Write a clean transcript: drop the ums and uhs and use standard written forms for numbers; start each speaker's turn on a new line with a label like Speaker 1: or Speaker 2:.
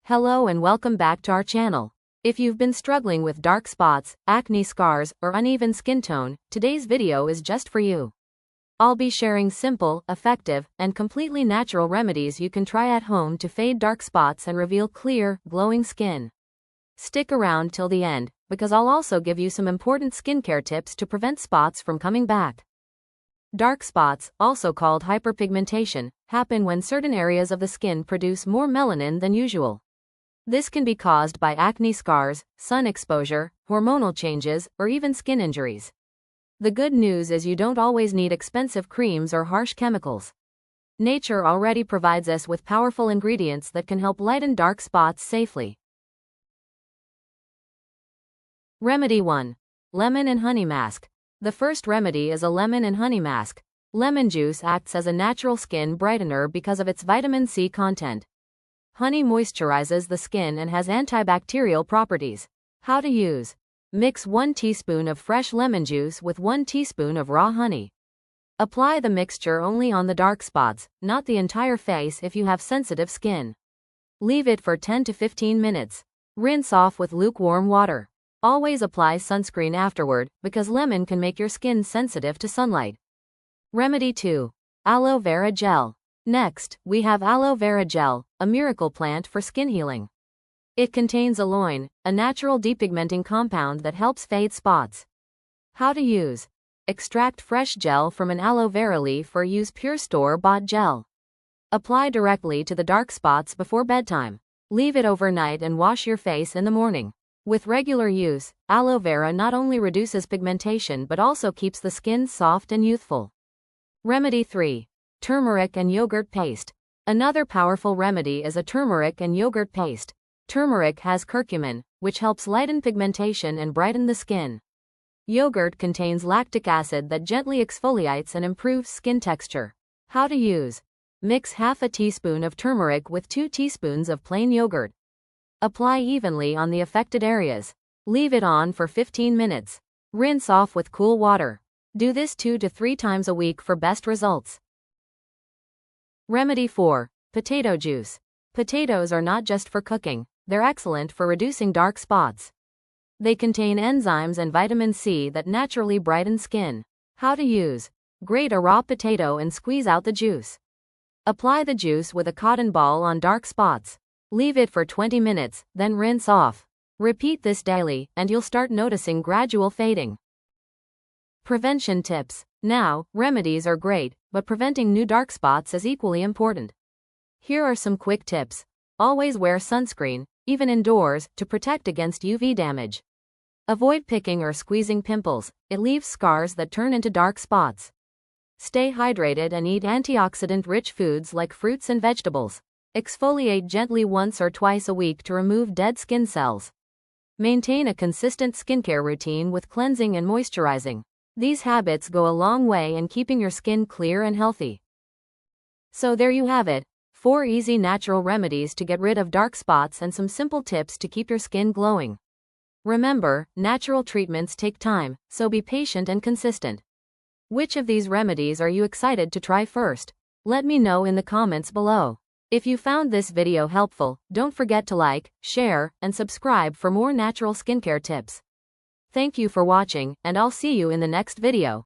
Speaker 1: Hello and welcome back to our channel. If you've been struggling with dark spots, acne scars, or uneven skin tone, today's video is just for you. I'll be sharing simple, effective, and completely natural remedies you can try at home to fade dark spots and reveal clear, glowing skin. Stick around till the end, because I'll also give you some important skincare tips to prevent spots from coming back. Dark spots, also called hyperpigmentation, happen when certain areas of the skin produce more melanin than usual. This can be caused by acne scars, sun exposure, hormonal changes, or even skin injuries. The good news is you don't always need expensive creams or harsh chemicals. Nature already provides us with powerful ingredients that can help lighten dark spots safely. Remedy 1. Lemon and Honey Mask. The first remedy is a lemon and honey mask. Lemon juice acts as a natural skin brightener because of its vitamin C content. Honey moisturizes the skin and has antibacterial properties. How to use. Mix 1 teaspoon of fresh lemon juice with 1 teaspoon of raw honey. Apply the mixture only on the dark spots, not the entire face if you have sensitive skin. Leave it for 10 to 15 minutes. Rinse off with lukewarm water. Always apply sunscreen afterward, because lemon can make your skin sensitive to sunlight. Remedy 2. Aloe vera gel. Next, we have aloe vera gel, a miracle plant for skin healing. It contains aloin, a natural depigmenting compound that helps fade spots. How to use. Extract fresh gel from an aloe vera leaf or use pure store-bought gel. Apply directly to the dark spots before bedtime. Leave it overnight and wash your face in the morning. With regular use, aloe vera not only reduces pigmentation but also keeps the skin soft and youthful. Remedy 3. Turmeric and yogurt paste. Another powerful remedy is a turmeric and yogurt paste. Turmeric has curcumin, which helps lighten pigmentation and brighten the skin. Yogurt contains lactic acid that gently exfoliates and improves skin texture. How to use. Mix half a teaspoon of turmeric with 2 teaspoons of plain yogurt. Apply evenly on the affected areas. Leave it on for 15 minutes. Rinse off with cool water. Do this 2 to 3 times a week for best results. Remedy 4. Potato juice. Potatoes are not just for cooking, they're excellent for reducing dark spots. They contain enzymes and vitamin C that naturally brighten skin. How to use. Grate a raw potato and squeeze out the juice. Apply the juice with a cotton ball on dark spots. Leave it for 20 minutes, then rinse off. Repeat this daily, and you'll start noticing gradual fading. Prevention tips. Now, remedies are great, but preventing new dark spots is equally important. Here are some quick tips. Always wear sunscreen, even indoors, to protect against UV damage. Avoid picking or squeezing pimples, it leaves scars that turn into dark spots. Stay hydrated and eat antioxidant-rich foods like fruits and vegetables. Exfoliate gently once or twice a week to remove dead skin cells. Maintain a consistent skincare routine with cleansing and moisturizing. These habits go a long way in keeping your skin clear and healthy. So there you have it, 4 easy natural remedies to get rid of dark spots and some simple tips to keep your skin glowing. Remember, natural treatments take time, so be patient and consistent. Which of these remedies are you excited to try first? Let me know in the comments below. If you found this video helpful, don't forget to like, share, and subscribe for more natural skincare tips. Thank you for watching, and I'll see you in the next video.